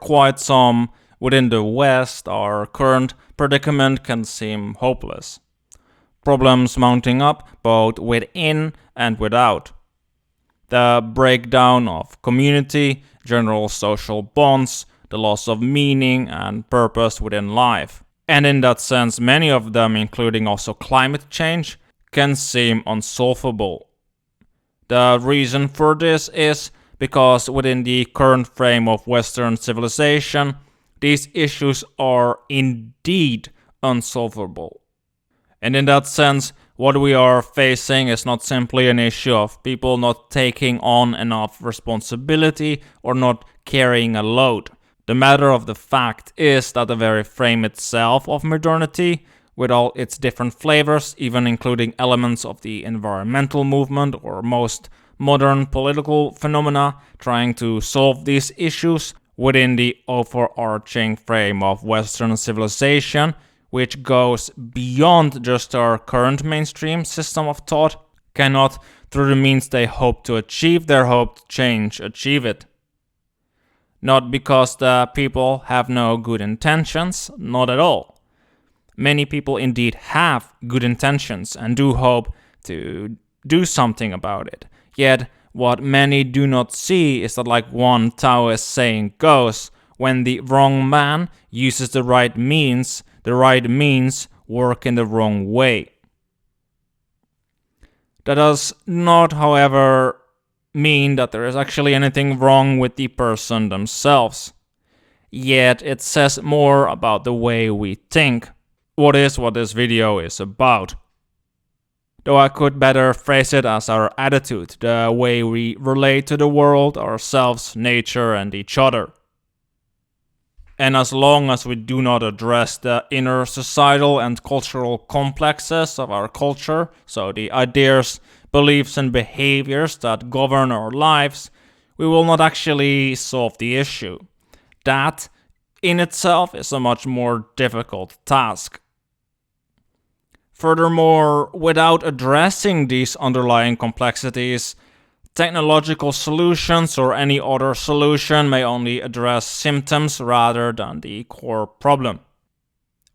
quite some within the West, our current predicament can seem hopeless. Problems mounting up both within and without. The breakdown of community, general social bonds, the loss of meaning and purpose within life. And in that sense, many of them, including also climate change, can seem unsolvable. The reason for this is because within the current frame of Western civilization, these issues are indeed unsolvable. And in that sense, what we are facing is not simply an issue of people not taking on enough responsibility or not carrying a load. The matter of the fact is that the very frame itself of modernity, with all its different flavors, even including elements of the environmental movement or most modern political phenomena trying to solve these issues within the overarching frame of Western civilization, which goes beyond just our current mainstream system of thought, cannot, through the means they hope to achieve their hoped change, achieve it. Not because the people have no good intentions, not at all. Many people indeed have good intentions and do hope to do something about it. Yet, what many do not see is that, like one Taoist saying goes, when the wrong man uses the right means work in the wrong way. That does not, however, mean that there is actually anything wrong with the person themselves. Yet it says more about the way we think. What this video is about. Though I could better phrase it as our attitude, the way we relate to the world, ourselves, nature, and each other. And as long as we do not address the inner societal and cultural complexes of our culture, so the ideas, beliefs, and behaviors that govern our lives, we will not actually solve the issue. That, in itself, is a much more difficult task. Furthermore, without addressing these underlying complexities, technological solutions or any other solution may only address symptoms rather than the core problem.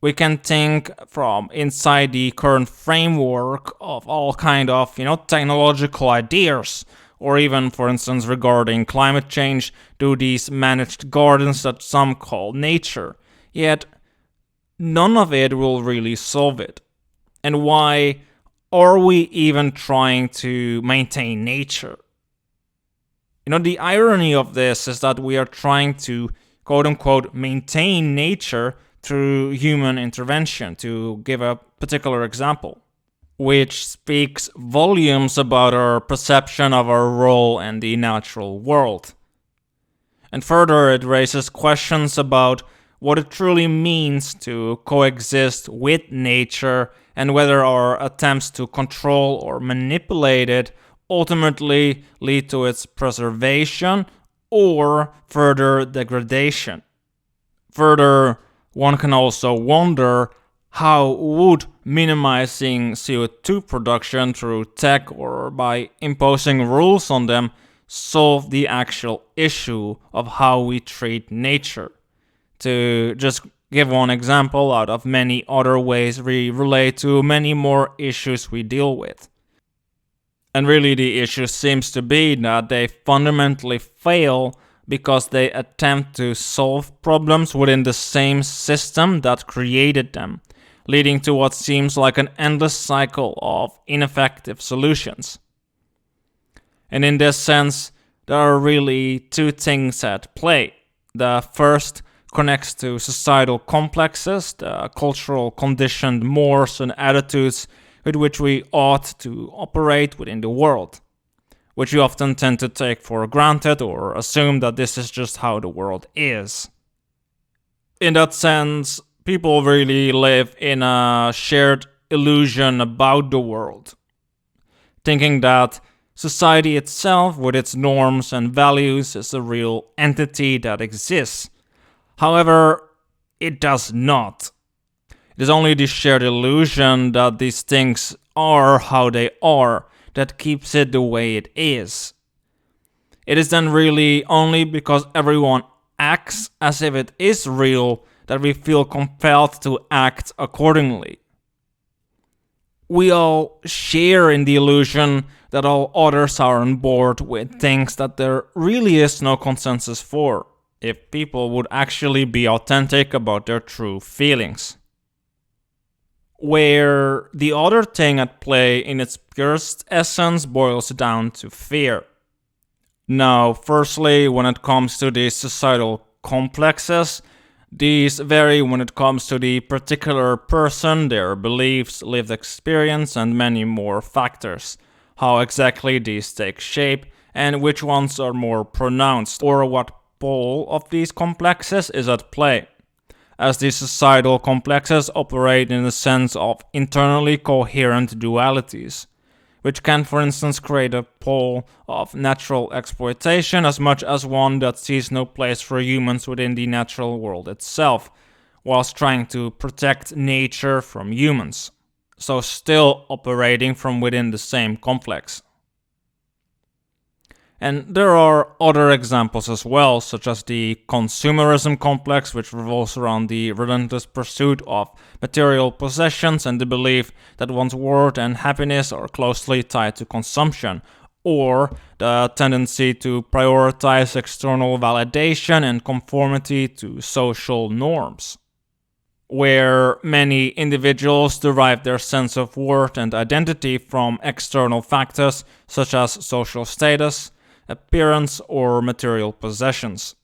We can think from inside the current framework of all kind of, technological ideas, or even, for instance, regarding climate change, do these managed gardens that some call nature. Yet, none of it will really solve it. And why are we even trying to maintain nature? The irony of this is that we are trying to, quote-unquote, maintain nature through human intervention, to give a particular example, which speaks volumes about our perception of our role in the natural world. And further, it raises questions about what it truly means to coexist with nature and whether our attempts to control or manipulate it ultimately lead to its preservation or further degradation. Further, one can also wonder how would minimizing CO2 production through tech or by imposing rules on them solve the actual issue of how we treat nature. To just give one example out of many other ways we relate to many more issues we deal with. And really the issue seems to be that they fundamentally fail because they attempt to solve problems within the same system that created them, leading to what seems like an endless cycle of ineffective solutions. And in this sense, there are really two things at play. The first connects to societal complexes, the cultural conditioned mores and attitudes with which we ought to operate within the world, which we often tend to take for granted or assume that this is just how the world is. In that sense, people really live in a shared illusion about the world, thinking that society itself, with its norms and values, is a real entity that exists. However, it does not. It is only the shared illusion that these things are how they are that keeps it the way it is. It is then really only because everyone acts as if it is real that we feel compelled to act accordingly. We all share in the illusion that all others are on board with things that there really is no consensus for, if people would actually be authentic about their true feelings. Where the other thing at play in its purest essence boils down to fear. Now, firstly, when it comes to these societal complexes, these vary when it comes to the particular person, their beliefs, lived experience, and many more factors. How exactly these take shape, and which ones are more pronounced, or what pole of these complexes is at play, as these societal complexes operate in the sense of internally coherent dualities, which can, for instance, create a pole of natural exploitation as much as one that sees no place for humans within the natural world itself, whilst trying to protect nature from humans, so still operating from within the same complex. And there are other examples as well, such as the consumerism complex, which revolves around the relentless pursuit of material possessions and the belief that one's worth and happiness are closely tied to consumption, or the tendency to prioritize external validation and conformity to social norms, where many individuals derive their sense of worth and identity from external factors such as social status, appearance, or material possessions.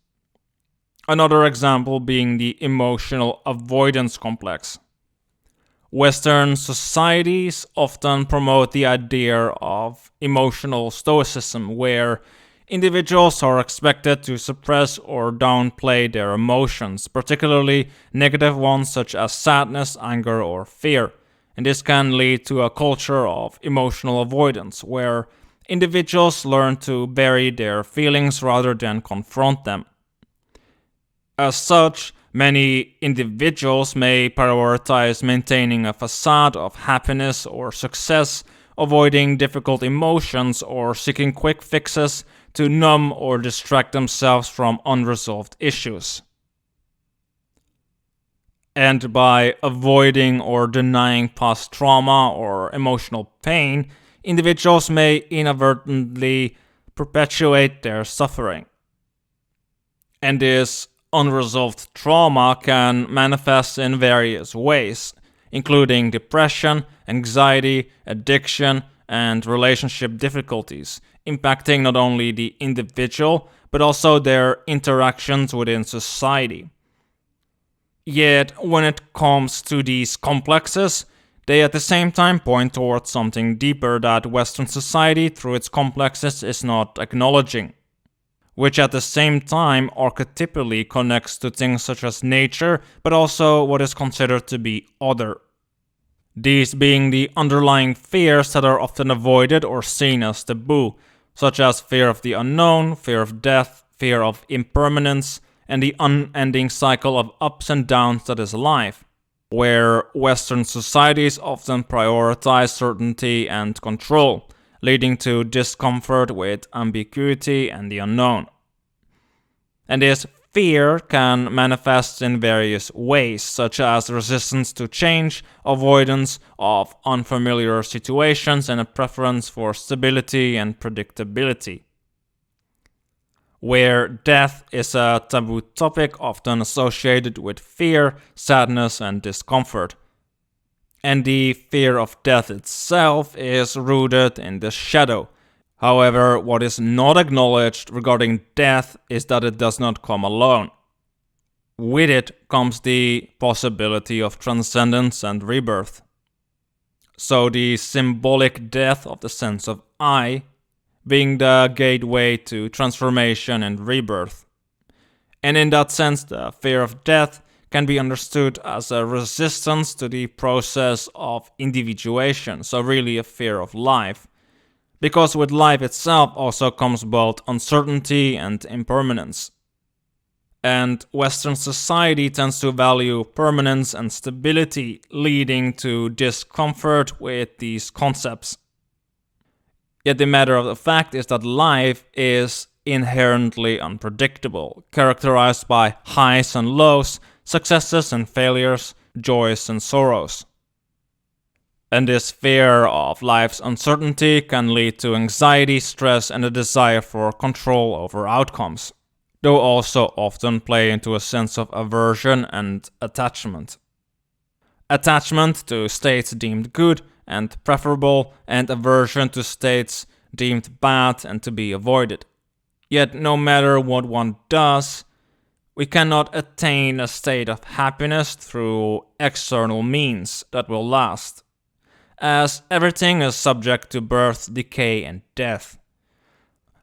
Another example being the emotional avoidance complex. Western societies often promote the idea of emotional stoicism, where individuals are expected to suppress or downplay their emotions, particularly negative ones such as sadness, anger, or fear. And this can lead to a culture of emotional avoidance, where individuals learn to bury their feelings rather than confront them. As such, many individuals may prioritize maintaining a facade of happiness or success, avoiding difficult emotions, or seeking quick fixes to numb or distract themselves from unresolved issues. And by avoiding or denying past trauma or emotional pain, individuals may inadvertently perpetuate their suffering. And this unresolved trauma can manifest in various ways, including depression, anxiety, addiction, and relationship difficulties, impacting not only the individual, but also their interactions within society. Yet, when it comes to these complexes, they at the same time point towards something deeper that Western society, through its complexes, is not acknowledging, which at the same time archetypally connects to things such as nature, but also what is considered to be other. These being the underlying fears that are often avoided or seen as taboo, such as fear of the unknown, fear of death, fear of impermanence, and the unending cycle of ups and downs that is life, where Western societies often prioritize certainty and control, leading to discomfort with ambiguity and the unknown. And this fear can manifest in various ways, such as resistance to change, avoidance of unfamiliar situations, and a preference for stability and predictability. Where death is a taboo topic often associated with fear, sadness, and discomfort. And the fear of death itself is rooted in the shadow. However, what is not acknowledged regarding death is that it does not come alone. With it comes the possibility of transcendence and rebirth. So the symbolic death of the sense of I being the gateway to transformation and rebirth. And in that sense, the fear of death can be understood as a resistance to the process of individuation, so really a fear of life. Because with life itself also comes both uncertainty and impermanence. And Western society tends to value permanence and stability, leading to discomfort with these concepts. Yet the matter of the fact is that life is inherently unpredictable, characterized by highs and lows, successes and failures, joys and sorrows. And this fear of life's uncertainty can lead to anxiety, stress, and a desire for control over outcomes, though also often play into a sense of aversion and attachment. Attachment to states deemed good and preferable, and aversion to states deemed bad and to be avoided. Yet, no matter what one does, we cannot attain a state of happiness through external means that will last, as everything is subject to birth, decay, and death.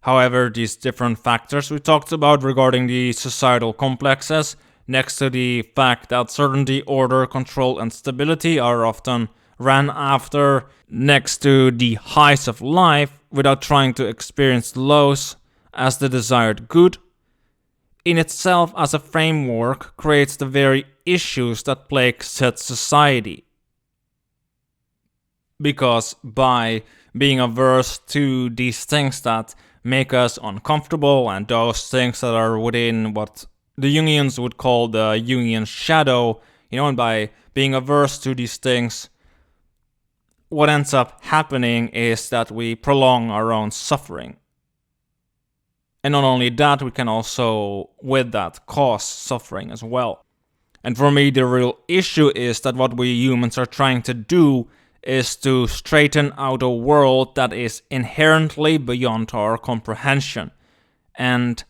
However, these different factors we talked about regarding the societal complexes, next to the fact that certainty, order, control, and stability are often ran after next to the highs of life without trying to experience the lows as the desired good, in itself as a framework creates the very issues that plague said society. Because by being averse to these things that make us uncomfortable and those things that are within what the Jungians would call the Jungian shadow, and by being averse to these things, what ends up happening is that we prolong our own suffering. And not only that, we can also, with that, cause suffering as well. And for me, the real issue is that what we humans are trying to do is to straighten out a world that is inherently beyond our comprehension. And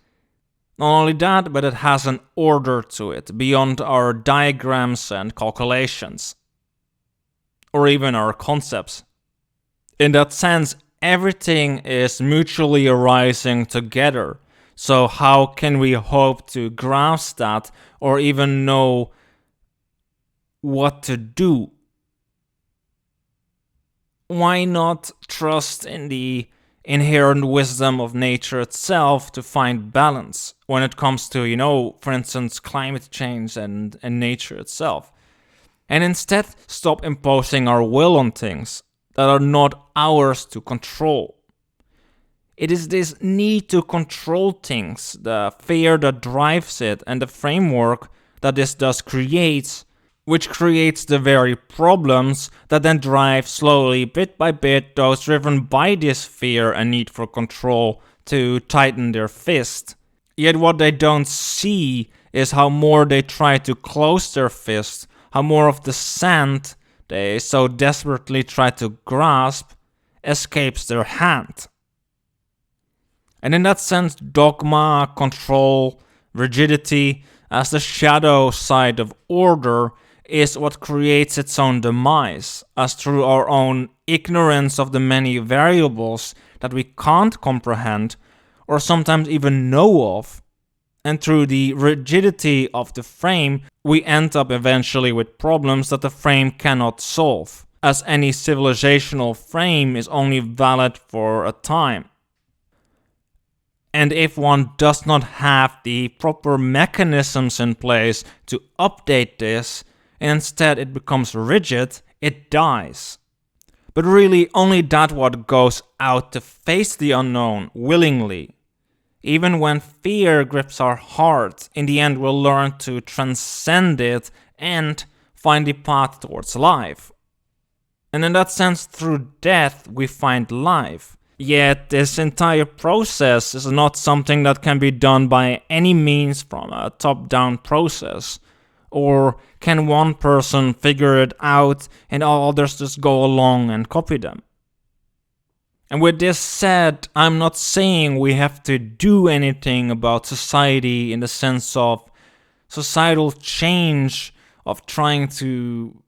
not only that, but it has an order to it, beyond our diagrams and calculations, or even our concepts. In that sense, everything is mutually arising together. So how can we hope to grasp that or even know what to do? Why not trust in the inherent wisdom of nature itself to find balance when it comes to, for instance, climate change and nature itself? And instead stop imposing our will on things that are not ours to control. It is this need to control things, the fear that drives it, and the framework that this thus creates, which creates the very problems that then drive slowly, bit by bit, those driven by this fear and need for control to tighten their fist. Yet what they don't see is how more they try to close their fist, how more of the sand they so desperately try to grasp escapes their hand. And in that sense, dogma, control, rigidity, as the shadow side of order, is what creates its own demise, as through our own ignorance of the many variables that we can't comprehend or sometimes even know of, and through the rigidity of the frame, we end up eventually with problems that the frame cannot solve, as any civilizational frame is only valid for a time. And if one does not have the proper mechanisms in place to update this, and instead it becomes rigid, it dies. But really, only that what goes out to face the unknown willingly, even when fear grips our heart, in the end we'll learn to transcend it and find the path towards life. And in that sense, through death we find life. Yet this entire process is not something that can be done by any means from a top-down process. Or can one person figure it out and all others just go along and copy them? And with this said, I'm not saying we have to do anything about society in the sense of societal change, of trying to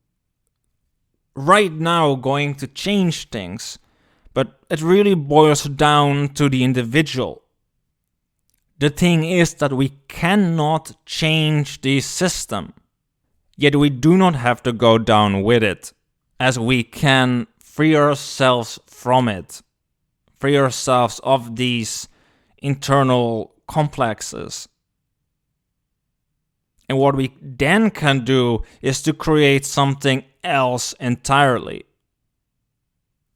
right now going to change things. But it really boils down to the individual. The thing is that we cannot change the system. Yet we do not have to go down with it, as we can free ourselves from it. Free ourselves of these internal complexes. And what we then can do is to create something else entirely.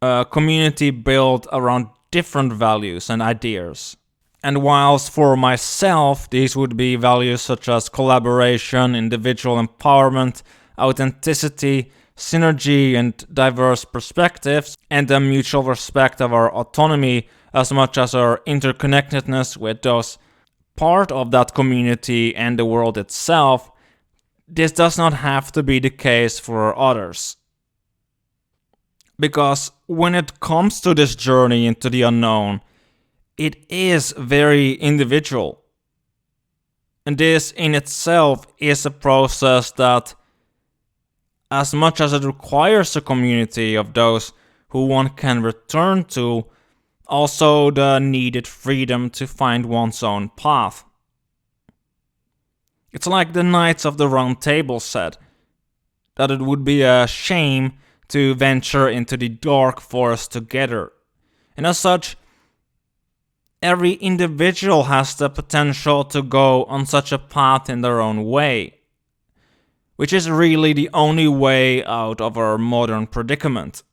A community built around different values and ideas. And whilst for myself these would be values such as collaboration, individual empowerment, authenticity, synergy, and diverse perspectives, and the mutual respect of our autonomy as much as our interconnectedness with those part of that community and the world itself, this does not have to be the case for others. Because when it comes to this journey into the unknown, it is very individual. And this in itself is a process that, as much as it requires a community of those who one can return to, also the needed freedom to find one's own path. It's like the Knights of the Round Table said, that it would be a shame to venture into the dark forest together. And as such, every individual has the potential to go on such a path in their own way, which is really the only way out of our modern predicament.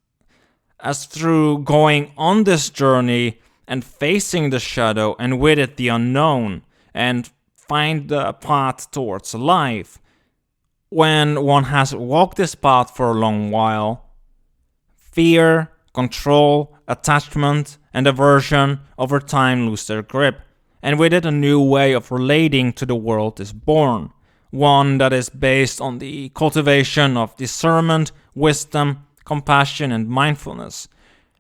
As through going on this journey and facing the shadow and with it the unknown and find the path towards life, when one has walked this path for a long while, fear, control, attachment, and aversion over time lose their grip, and with it a new way of relating to the world is born, one that is based on the cultivation of discernment, wisdom, compassion, and mindfulness,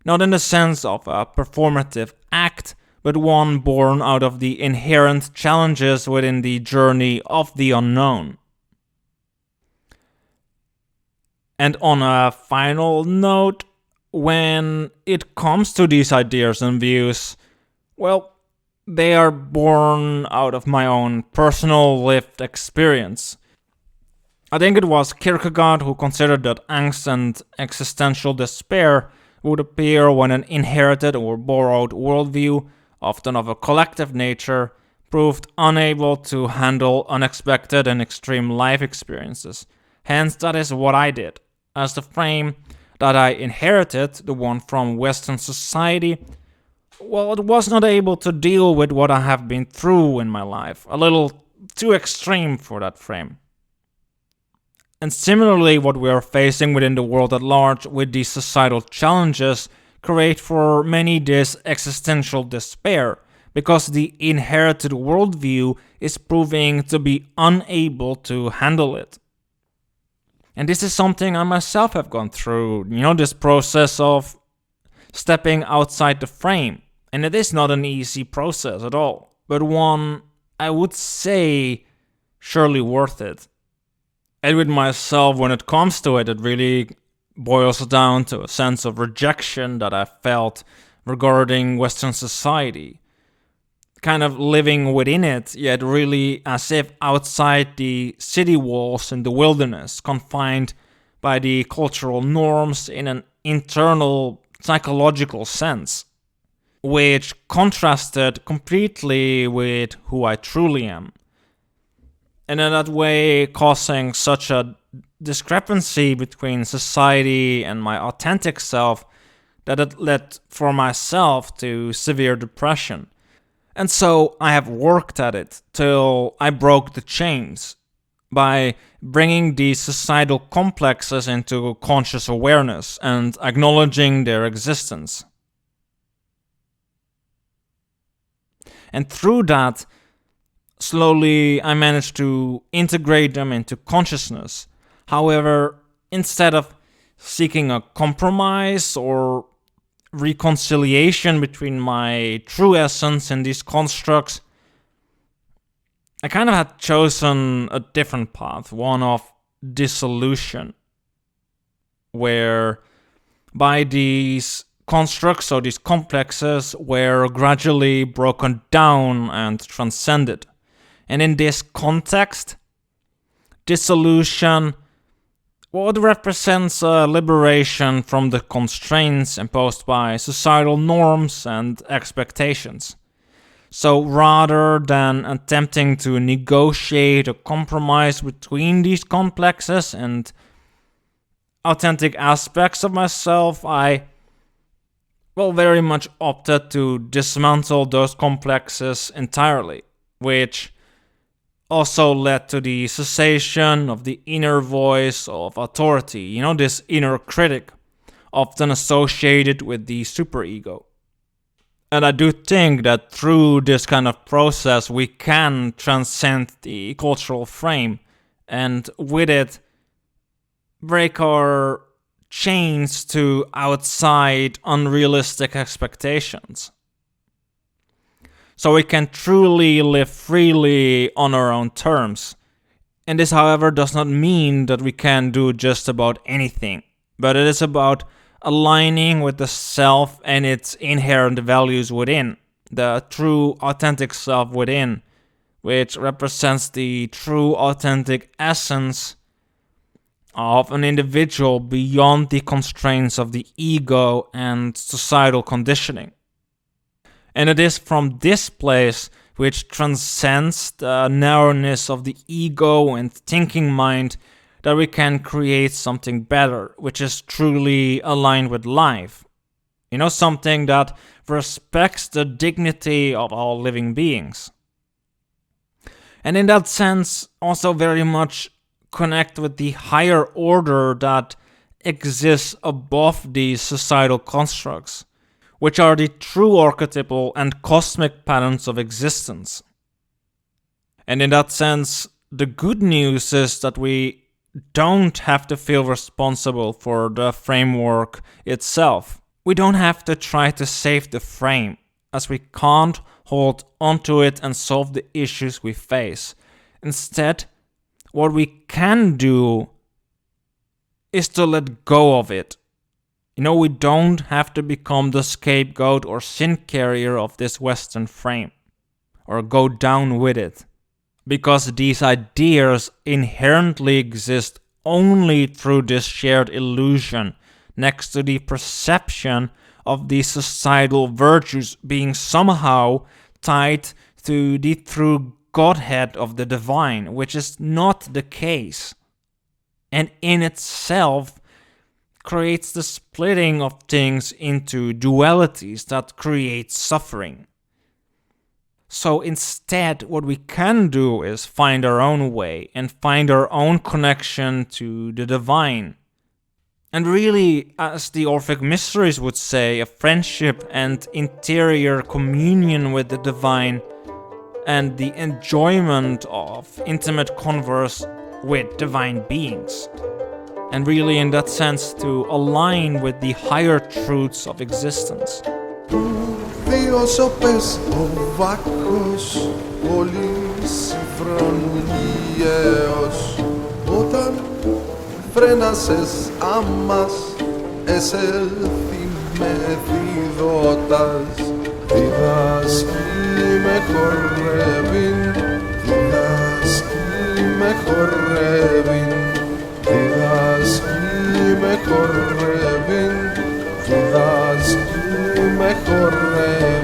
not in the sense of a performative act, but one born out of the inherent challenges within the journey of the unknown. And on a final note, when it comes to these ideas and views, well, they are born out of my own personal lived experience. I think it was Kierkegaard who considered that angst and existential despair would appear when an inherited or borrowed worldview, often of a collective nature, proved unable to handle unexpected and extreme life experiences. Hence, that is what I did. As the frame that I inherited, the one from Western society, well, it was not able to deal with what I have been through in my life. A little too extreme for that frame. And similarly, what we are facing within the world at large with these societal challenges create for many this existential despair, because the inherited worldview is proving to be unable to handle it. And this is something I myself have gone through, this process of stepping outside the frame. And it is not an easy process at all, but one, I would say, surely worth it. And with myself, when it comes to it, it really boils down to a sense of rejection that I felt regarding Western society. Kind of living within it, yet really as if outside the city walls in the wilderness, confined by the cultural norms in an internal psychological sense, which contrasted completely with who I truly am. And in that way, causing such a discrepancy between society and my authentic self that it led for myself to severe depression. And so I have worked at it till I broke the chains by bringing these societal complexes into conscious awareness and acknowledging their existence. And through that, slowly I managed to integrate them into consciousness. However, instead of seeking a compromise or reconciliation between my true essence and these constructs, I kind of had chosen a different path, one of dissolution, where by these constructs or these complexes were gradually broken down and transcended. And in this context, dissolution, it represents a liberation from the constraints imposed by societal norms and expectations. So rather than attempting to negotiate a compromise between these complexes and authentic aspects of myself, I very much opted to dismantle those complexes entirely, which also led to the cessation of the inner voice of authority, this inner critic, often associated with the superego. And I do think that through this kind of process, we can transcend the cultural frame and with it break our chains to outside unrealistic expectations. So we can truly live freely on our own terms. And this, however, does not mean that we can do just about anything, but it is about aligning with the self and its inherent values within, the true authentic self within, which represents the true authentic essence of an individual beyond the constraints of the ego and societal conditioning. And it is from this place, which transcends the narrowness of the ego and thinking mind, that we can create something better, which is truly aligned with life. Something that respects the dignity of all living beings. And in that sense, also very much connect with the higher order that exists above these societal constructs, which are the true archetypal and cosmic patterns of existence. And in that sense, the good news is that we don't have to feel responsible for the framework itself. We don't have to try to save the frame, as we can't hold onto it and solve the issues we face. Instead, what we can do is to let go of it. We don't have to become the scapegoat or sin carrier of this Western frame, or go down with it. Because these ideas inherently exist only through this shared illusion, next to the perception of these societal virtues being somehow tied to the true Godhead of the divine, which is not the case, and in itself creates the splitting of things into dualities that create suffering. So instead, what we can do is find our own way and find our own connection to the divine. And really, as the Orphic Mysteries would say, a friendship and interior communion with the divine and the enjoyment of intimate converse with divine beings. And really, in that sense, to align with the higher truths of existence. Δύο σοπές ο βάκος, πολύ συμφρονιαίος. Όταν φρένασες άμας, εσέλθει με διδότας. Διδάσκει με χορεύειν, διδάσκει με χορεύειν, διδάσκει με χορεύειν, διδάσκει με χορεύειν.